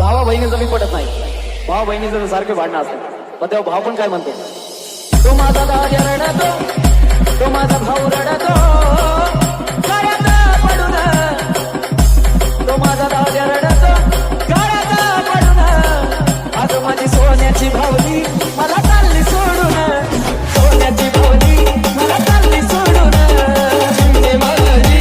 भावा बहिणीचं मी पटत नाही. भावा बहिणीचं सारखे भांडणं असतं पण तेव्हा भाव पण काय म्हणतो, तो माझा दादा रडतो, तो माझा भाऊ रडतो गाड्यात पडून, तो माझा दादा रडतो गाड्यात पडून. आज माझी सोन्याची भावली मला चालली सोडून, सोन्याची भावली मला चालली सोडून. चिमणे माझी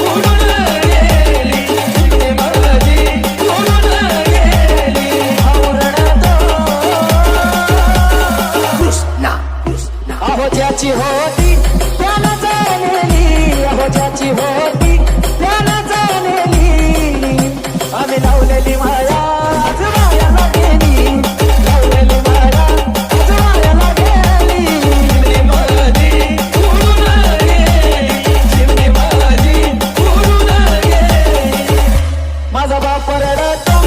उडून गेली, चिमणे माझी उडून गेली. भाऊ रडतो कृष्णा कृष्णा. अहो ज्याची होती त्याला जाणली, अहो ज्याची होती त्याला जाणली. आम्ही लावलेली माया आज मायाला गेली, लावलेली माया आज मायाला गेली. चिमणे माझी उडून गेली, चिमणे माझी उडून गेली. माझा बाप रडतो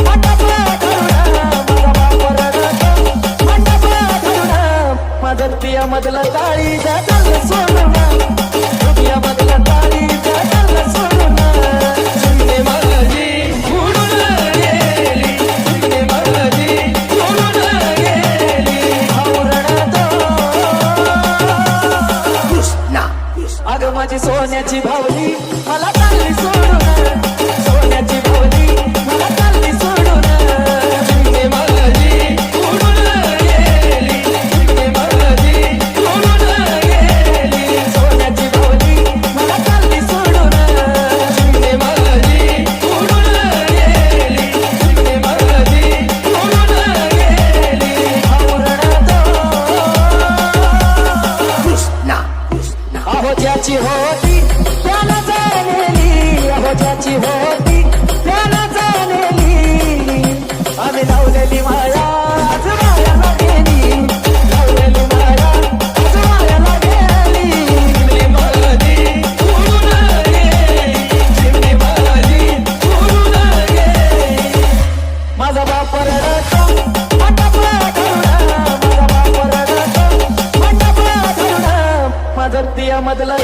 मंडप धरून, माझा बाप रडतो मंडप धरून. माझं पिया मधलं काळी जातं सोडून, पिया मधलं काळी जातं सोडून. चिमणे माझी उडून गेली, चिमणे माझी उडून गेली. भाऊ रडतो कृष्णा कृष्णा. अगं माझी सोन्याची भावली मला चालली सोडून, सोन्याची भावली मला चालली सोडून. चिमणे माझी उडून गेली, चिमणे माझी उडून गेली. सोन्याची भावली मला चालली सोडून, चिमणे माझी उडून गेली, चिमणे माझी उडून गेली. भाऊ रडतो कृष्णा कृष्णा. अहो ज्याची होती त्याला जाणली, अहो ज्याची होती त्याला जाणली. आम्ही लावलेली माया आज मायाला गेली, लावलेली माया आज मायाला गेली. चिमणे माझी उडून गेली, चिमणे माझी उडून गेली. माझा बाप रडतो मंडप धरून, माझा बाप रडतो मंडप धरून. माझं पिया मधलं